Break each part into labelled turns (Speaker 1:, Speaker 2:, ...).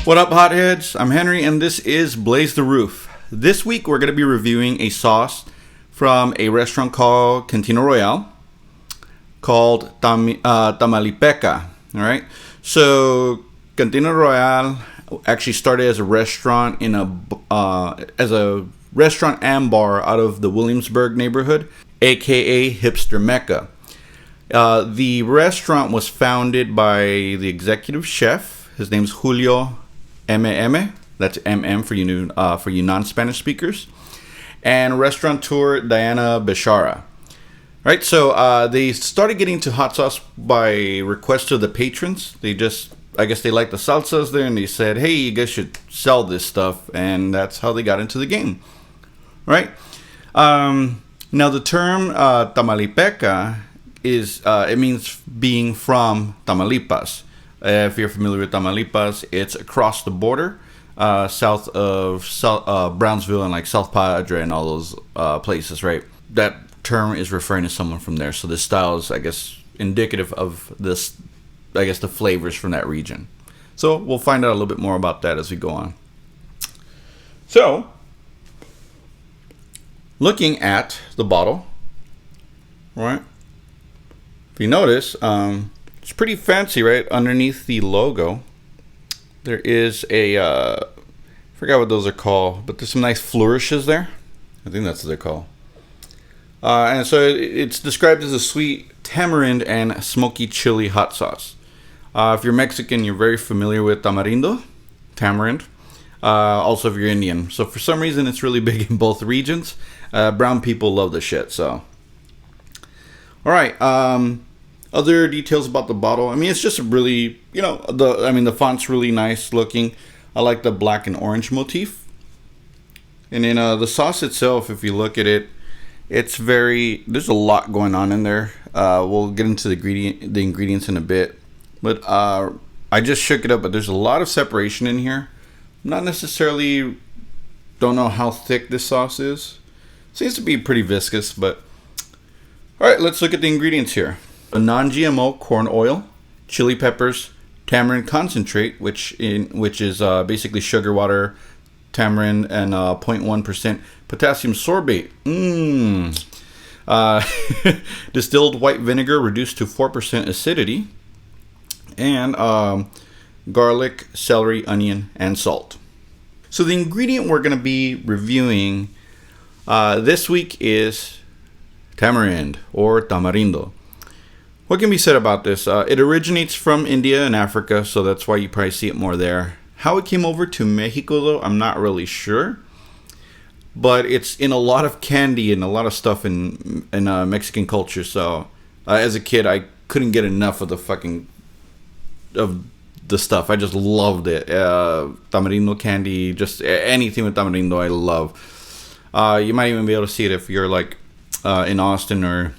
Speaker 1: What up, hotheads? I'm Henry, and this is Blaze the Roof. This week, we're going to be reviewing a sauce from a restaurant called Cantina Royale called Tamaulipeka. All right. So, Cantina Royale actually started as a restaurant as a restaurant and bar out of the Williamsburg neighborhood, aka Hipster Mecca. The restaurant was founded by the executive chef. His name's Julio M. That's MM for you non-Spanish speakers, and restaurateur Diana Bechara. Right, so they started getting into hot sauce by request of the patrons. I guess they liked the salsas there, and they said, "Hey, you guys should sell this stuff," and that's how they got into the game. Right. Now the term Tamaulipeka it means being from Tamaulipas. If you're familiar with Tamaulipas, it's across the border, south of Brownsville and like South Padre and all those places, right? That term is referring to someone from there. So this style is, I guess, indicative of this, I guess, the flavors from that region. So we'll find out a little bit more about that as we go on. So, looking at the bottle, right? If you notice, it's pretty fancy, right? Underneath the logo, there is I forgot what those are called, but there's some nice flourishes there. I think that's what they're called. And so it's described as a sweet tamarind and smoky chili hot sauce. If you're Mexican, you're very familiar with tamarind. Also, if you're Indian. So for some reason, it's really big in both regions. Brown people love the shit, so. All right. Other details about the bottle. I mean, it's just really, the font's really nice looking. I like the black and orange motif. And then the sauce itself, if you look at it, there's a lot going on in there. We'll get into the ingredients in a bit. But I just shook it up, but there's a lot of separation in here. Not necessarily, don't know how thick this sauce is. Seems to be pretty viscous, but all right, let's look at the ingredients here. A non-GMO corn oil, chili peppers, tamarind concentrate, which is basically sugar water, tamarind, and 0.1% potassium sorbate. Distilled white vinegar reduced to 4% acidity, and garlic, celery, onion, and salt. So the ingredient we're going to be reviewing this week is tamarind or tamarindo. What can be said about this? It originates from India and Africa, so that's why you probably see it more there. How it came over to Mexico, though, I'm not really sure. But it's in a lot of candy and a lot of stuff in Mexican culture. So as a kid, I couldn't get enough of the stuff. I just loved it. Tamarindo candy, just anything with tamarindo, I love. You might even be able to see it if you're like in Austin or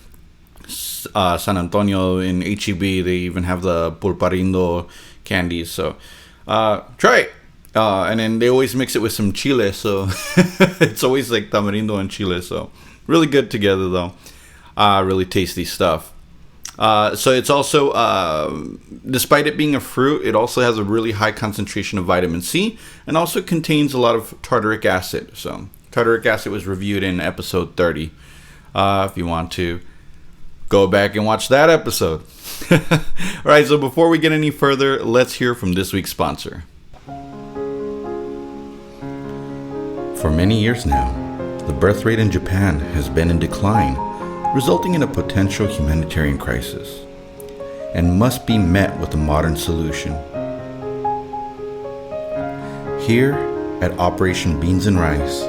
Speaker 1: San Antonio in HEB. They even have the pulparindo candies. So try it. And then they always mix it with some chile. So it's always like tamarindo and chile. So really good together though. Really tasty stuff. So it's also, despite it being a fruit, it also has a really high concentration of vitamin C and also contains a lot of tartaric acid. So tartaric acid was reviewed in episode 30. If you want to go back and watch that episode. All right, so before we get any further, let's hear from this week's sponsor. For many years now, the birth rate in Japan has been in decline, resulting in a potential humanitarian crisis, and must be met with a modern solution. Here at Operation Beans and Rice,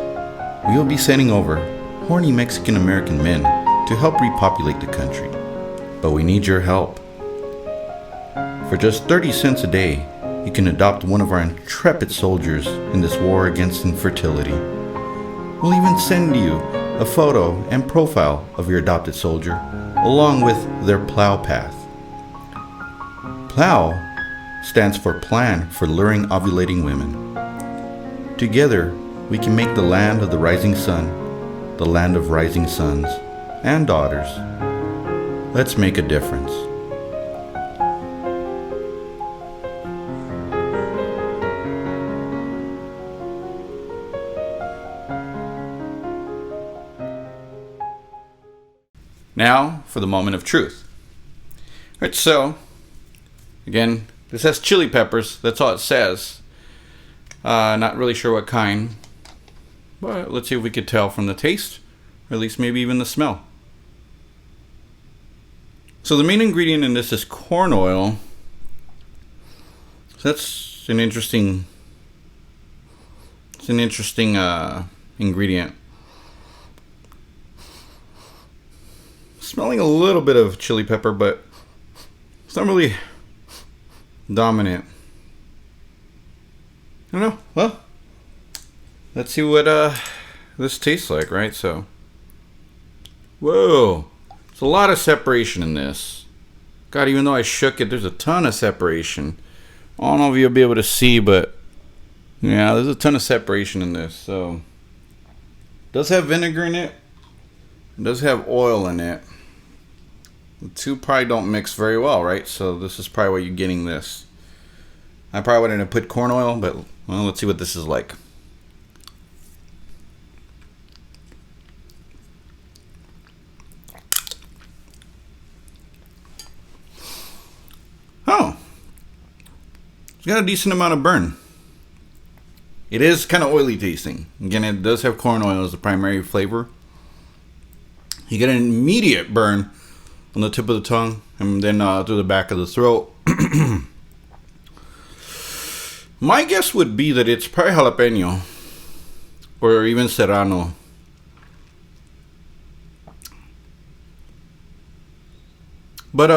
Speaker 1: we will be sending over horny Mexican American men to help repopulate the country, but we need your help. For just 30 cents a day, you can adopt one of our intrepid soldiers in this war against infertility. We'll even send you a photo and profile of your adopted soldier, along with their plow path. PLOW stands for Plan for Luring Ovulating Women. Together, we can make the land of the rising sun, the land of rising sons and daughters. Let's make a difference. Now for the moment of truth. Alright, so again, this has chili peppers. That's all it says. Not really sure what kind, but let's see if we could tell from the taste, or at least maybe even the smell. So the main ingredient in this is corn oil. So that's an interesting. It's an interesting ingredient. Smelling a little bit of chili pepper, but it's not really dominant. I don't know. Well, let's see what this tastes like, right? So, whoa, there's a lot of separation in this. God, even though I shook it, there's a ton of separation. I don't know if you'll be able to see, but yeah, there's a ton of separation in this. So, it does have vinegar in it. It does have oil in it. The two probably don't mix very well, right? So this is probably why you're getting this. I probably wouldn't have put corn oil, but well, let's see what this is like. Oh, it's got a decent amount of burn. It is kind of oily tasting. Again, it does have corn oil as the primary flavor. You get an immediate burn on the tip of the tongue and then through the back of the throat. My guess would be that it's probably jalapeno or even serrano. But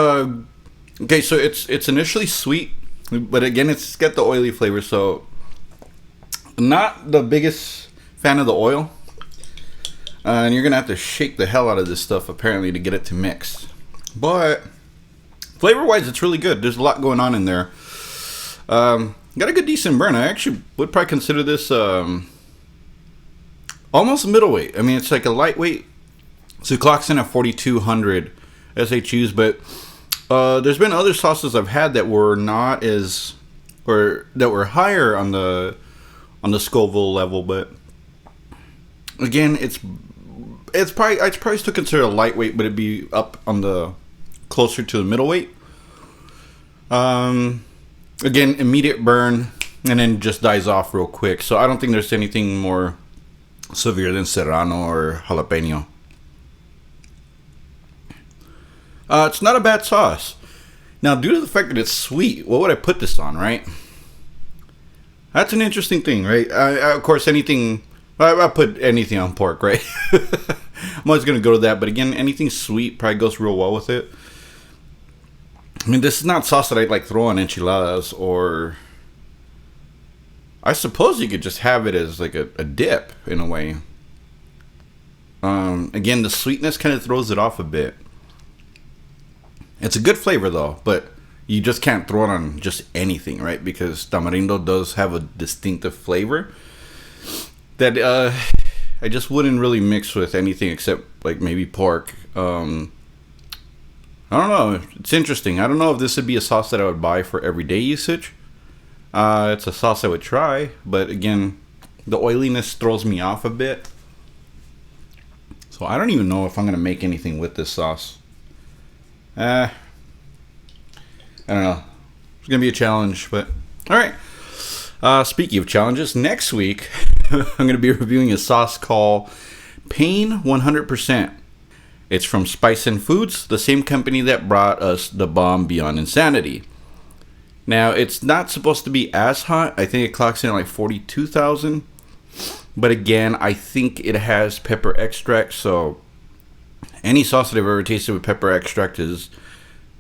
Speaker 1: okay, so it's initially sweet, but again it's got the oily flavor, so not the biggest fan of the oil. And you're gonna have to shake the hell out of this stuff apparently to get it to mix. But flavor wise, it's really good. There's a lot going on in there. Got a good decent burn. I actually would probably consider this almost middleweight. I mean, it's like a lightweight, so it clocks in at 4,200 SHUs. But there's been other sauces I've had that were not as, or that were higher on the Scoville level. But again, it's probably, I'd probably still consider a lightweight, but it'd be up on the closer to the middleweight. Again, immediate burn and then just dies off real quick. So I don't think there's anything more severe than serrano or jalapeno. It's not a bad sauce. Now, due to the fact that it's sweet, what would I put this on, right? That's an interesting thing, right? Of course, anything, I put anything on pork, right? I'm always going to go to that. But again, anything sweet probably goes real well with it. I mean, this is not sauce that I'd like throw on enchiladas, or I suppose you could just have it as like a dip in a way. Again, the sweetness kind of throws it off a bit. It's a good flavor though, but you just can't throw it on just anything, right? Because tamarindo does have a distinctive flavor that I just wouldn't really mix with anything except like maybe pork. I don't know. It's interesting. I don't know if this would be a sauce that I would buy for everyday usage. It's a sauce I would try, but again, the oiliness throws me off a bit. So I don't even know if I'm going to make anything with this sauce. I don't know. It's going to be a challenge, but alright. Speaking of challenges, next week I'm going to be reviewing a sauce called Pain 100%. It's from Spice and Foods, the same company that brought us the bomb Beyond Insanity. Now, it's not supposed to be as hot. I think it clocks in at like 42,000. But again, I think it has pepper extract, so any sauce that I've ever tasted with pepper extract has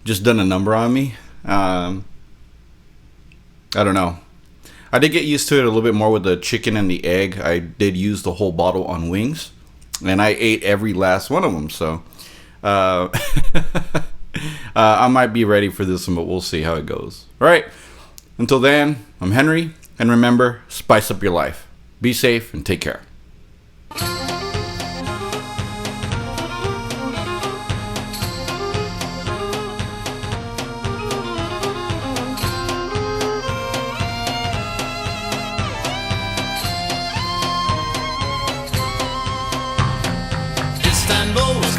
Speaker 1: just done a number on me. I don't know. I did get used to it a little bit more with the chicken and the egg. I did use the whole bottle on wings, and I ate every last one of them. So I might be ready for this one, but we'll see how it goes. All right. Until then, I'm Henry, and remember, spice up your life. Be safe and take care.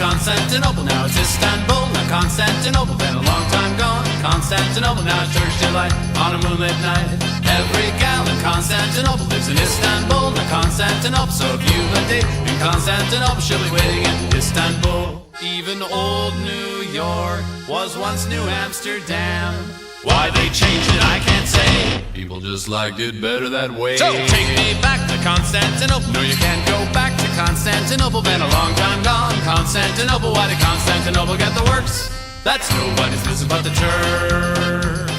Speaker 2: Constantinople, now it's Istanbul. Now Constantinople, been a long time gone. Constantinople, now it's Turkish delight on a moonlit night. Every gal in Constantinople lives in Istanbul. Now Constantinople, so if you've a date in Constantinople, she'll be waiting in Istanbul. Even old New York was once New Amsterdam. Why they changed it, I can't say. People just liked it better that way. So take me back to Constantinople. No, you can't go back to Constantinople. Been a long time gone. Constantinople, why did Constantinople get the works? That's nobody's business but the Turks.